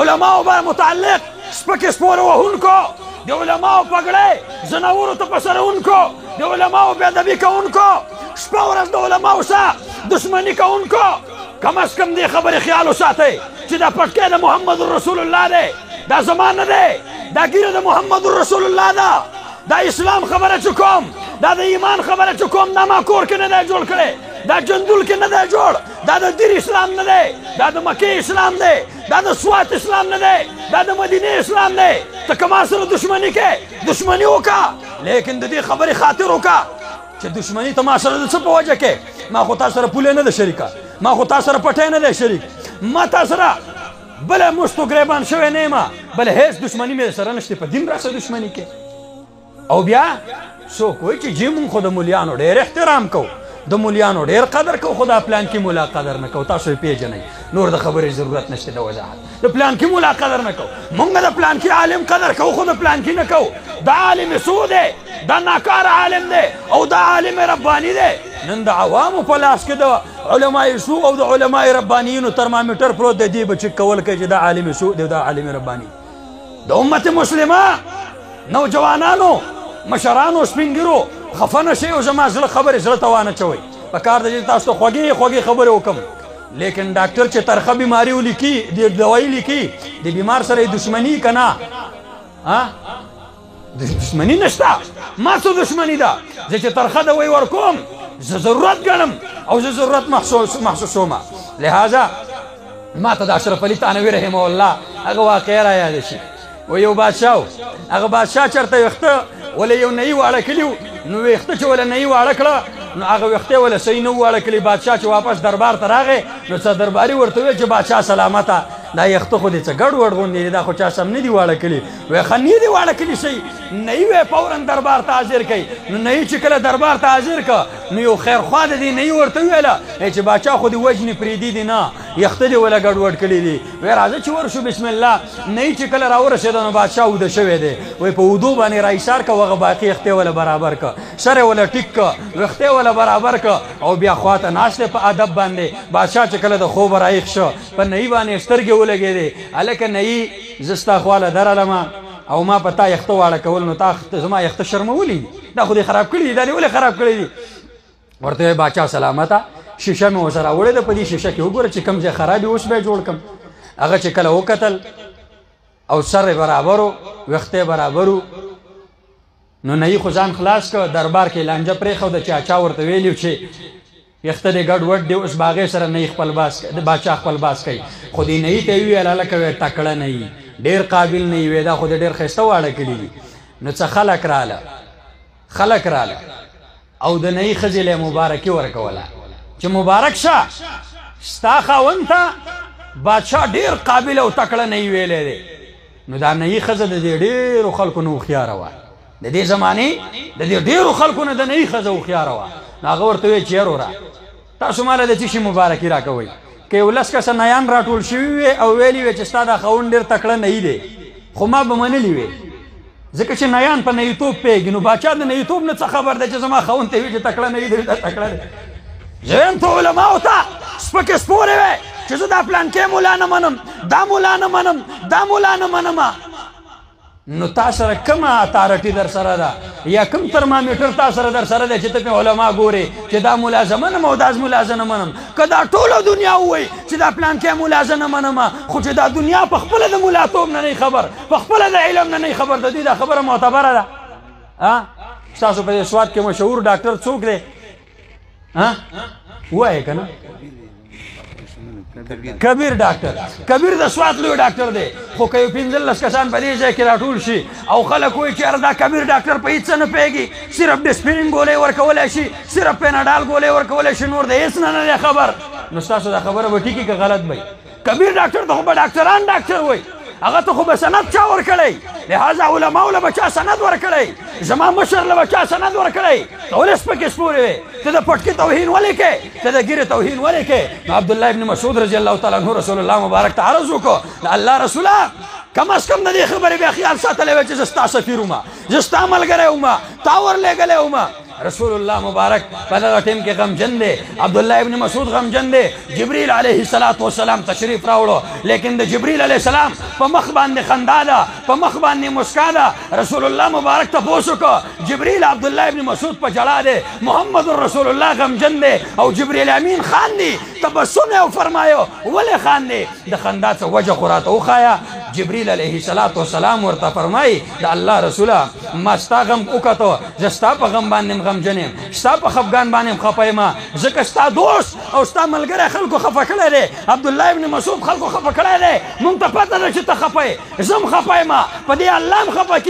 علماء بار متعلق سپک سپور وهونکو د علماء پګړې زناورو ته پسرونکو د علماء بې ادبي کوونکو شپه ورځ د علماء سره دشمني کوونکو کم از کم دې خبرې خیال وساتئ چې دا پټکی د محمد رسول الله دی دا زما نه دی دا ګیره د محمد رسول الله ده دا اسلام خبره چې کوم دا د ایمان خبره چې کوم دا ما کور کې نه دی جوړ کړی دا جندول کې نه دی جوړ دا د دیر اسلام نه دی دا د مکې اسلام دی دا د سوات اسلام نه دی دا د مدینې اسلام دی ته که ما سره دشمني کې دشمني وکړه لیکن د دې خبرې خاطر وکړه چې دشمني ته ما سره د څه په وجه کې ما خو تا سره پولې نه ده شریکه ما خو تا سره پټی نه دی شریک ما تا سره بله مشتو ګریبان شوی نه یم بله هیڅ دشمني مې سره نشته په دین راسه دشمني کې او بیا څوک وایي چې جی مونږ خو د مولیانو ډېر احترام کوو د مولیانو ډېر قدر کوو خو دا پلان کې مولا قدر نه کوو تاسو یې پیژنئ نور د خبرې ضرورت نشته د وضاحت د پلان کې مولا قدر نه کوو مونږ د پلان کې عالم قدر کوو خو د پلان کې نه کوو دا عالم سو دی دا ناکار عالم دی او دا عالم رباني دی نن د عوامو په لاس کې د علماء سو او د علماء ربانیینو ترمامیټر پروت دی دی به چک کول کوي چې دا عالم سو دی دا عالم رباني د امت مسلمه نوجوانانو مشرانو سپینګرو خفه نه شئ او زما زړه خبرې زړه ته وانچوئ په کار ده چې تاسو ته خوږې خوږې خبرې وکړم لیکن ډاکټر چې ترخه بیماري ولیکي د دوایي لیکي د بیمار سره یې دشمني که نه دشمني نشته ما څه دشمني ده زه چې ترخه دوایي ورکوم زه ضرورت ګڼم او زه ضرورت محسوسومه لهذا ما ته د اشرف علي تانوي رحمه الله هغه واقعه را یاده شي و یو بادشاه هغه بادشاه چېرته ویښته وله یو نهي واړه کلي نو ویښته چې وله نهي واړه کړه نو هغه ویښته وله صحیح نه واړه کلي بادشاه چې واپس دربار ته راغی نو څه درباري ورته وویل چې بادشاه سلامته دا یخته خو دې څه ګډ وډ غوندې دی دا خو چا سم نه دي واړه کلي وایي ښه نه دي واړه کلي صحیح نهي وی فورا دربار ته حاضر کوي نو نهي چې کله دربار ته حاضر که نو یو خیرخوا د دې نهي ورته وویله چې باچا خو دې وژنې پرېږدي دي نه یخته دې وله ګډ وډ کړي دي وایي راځه چې ورشو بسم الله نهي چې کله راورسېده نو بادشاه اوده شوی دی وایي په اودو باندې راایسار که هغه باقي یختې وله برابر که سر یې وله ټیک که ویښتې وله برابر که او بیا خواته ناست دی په ادب باندې بادشاه چې کله د خوبه رایښ شو په نهي باندې سترګې ولګېدې هلکه نهي زه ستا خواله درغلمه او ما په تا یخته واړه کول نو تا زما یخته شرمولی دي دا خو دې خراب کړي دي دا دې ولې خراب کړي دي ورته وایي باچا سلامته شیشه مې ورسره راوړې ده په دې شیشه کې وګوره چې کوم ځای خراب اوس به یې جوړ کړم هغه چې کله وکتل او سر یې برابر و ویښته یې برابر و نو نهي خو ځان خلاص کړ دربار کې لانجه پرېښوده چې چا ورته ویلي چې یخته دې ګډ وډ دی اوس به هغې سره نهي خپل باس د باچا خپل باس کوي خو دې نهي ته یې وویل هلکه وایي تکړه نهي ډېر قابل نه وي دا خو د ډېر ښایسته واړه کړي دي نو څه خلک راله او د نهي ښځې له یې مبارکي ورکوله چې مبارک شه ستا خاوند ته بادشاه ډېر قابل او تکړه نهي ویلی دی نو دا نهي ښځه د دې ډېرو خلکو نه هوښیاره وه د دې زمانې د دې ډېرو خلکو نه د نهي ښځه هوښیاره وه نو هغه ورته وایي چې یروره تاسو ماله د څه شي مبارکي راکوئ که یو لس کسه نیان راټول شوي وي او ویلي وي چې ستا دا خاوند ډېر تکړه نهي دی خو ما به منلي وي ځکه چې نیان په نهیتوب پوهېږي نو باچا د نهیتوب نه څه خبر دی چې زما خاوند ته وي چې تکړه نهي دی دا تکړه دی زه وایم ته علماو ته سپکې سپورې وې چې زه دا پلانکې مولا نه منم دا مولا نه منم دا مولا نه منمه نو تا سره کومه اتارټي در سره ده یا کوم ترمامیټر تا سره در سره دی چې ته پې علما ګورې چې دا مولا زه منم او دا مولا زه نه منم که دا ټوله دنیا ووایي چې دا پلانکې مولا زه نه منم خو چې دا دنیا په خپله د مولاتوب نه نه خبر په خپله د علم نه نه خبر د دې دا خبره معتبره ده ستاسو په دې سوات کې مشهور ډاکټر څوک دی ووایې که نه کبیر ډاکټر کبیر د سوات لوی ډاکټر دی خو که یو 15 کسان په دې ځای کې راټول شي او خلک وایي چې یاره دا کبیر ډاکټر په هېڅ څه نه پوهېږي صرف ډسپرین ګولۍ ورکولی شي صرف پیناډال ګولۍ ورکولی شي نور د هېڅ نه دی خبر نو ستاسو دا خبره به ټیکي که غلط به کبیر ډاکټر ته خو به ډاکټران ډاکټر وایي هغه ته خو به سند چا ورکړی لهذا علماو له به چا سند ورکړی زما مشر له به چا سند ورکړی ته ولې سپکې سپورې وې ته د پټکي توهین ولې کې ته د ګیرې توهین ولې کې نو عبدالله ابن مسعود رضی الله تعالی عنه رسول الله مبارک ته عرض وکړو د الله رسوله کم از کم د دې خبرې بیا خیال ساتلی وی چې زه ستا سفیر وم زه ستا ملګری وم تا ورلېږلی وم رسول الله مبارک په دغه ټیم کې غمجن دی عبد الله ابن مسعود غمجن دی جبريل علیه السلام تشریف راوړو لیکن د جبريل علیه السلام په مخ باندې خندا ده په مخ باندې مسکا ده رسول الله مبارک تپوس وکړه جبريل عبد الله ابن مسعود په جړا دی محمد رسول الله غمجن دی او جبريل امین خاندي تبسم یې فرمایو ولې خاندي د خندا څه وجه خو راته وښایه جبريل علیه السلام ورته فرمایي د الله رسوله ما ستا غم وکړو زه ستا په غم باندې غمجن یم ستا په خفګان باندې خفه یم ځکه ستا دوست او ستا ملګری خلکو خفه کړی دی عبدالله ابن مسعود خلکو خفه کړی دی موږ ته پته ده چې ته خفه یې زه هم خفه یم په دې الله هم خفه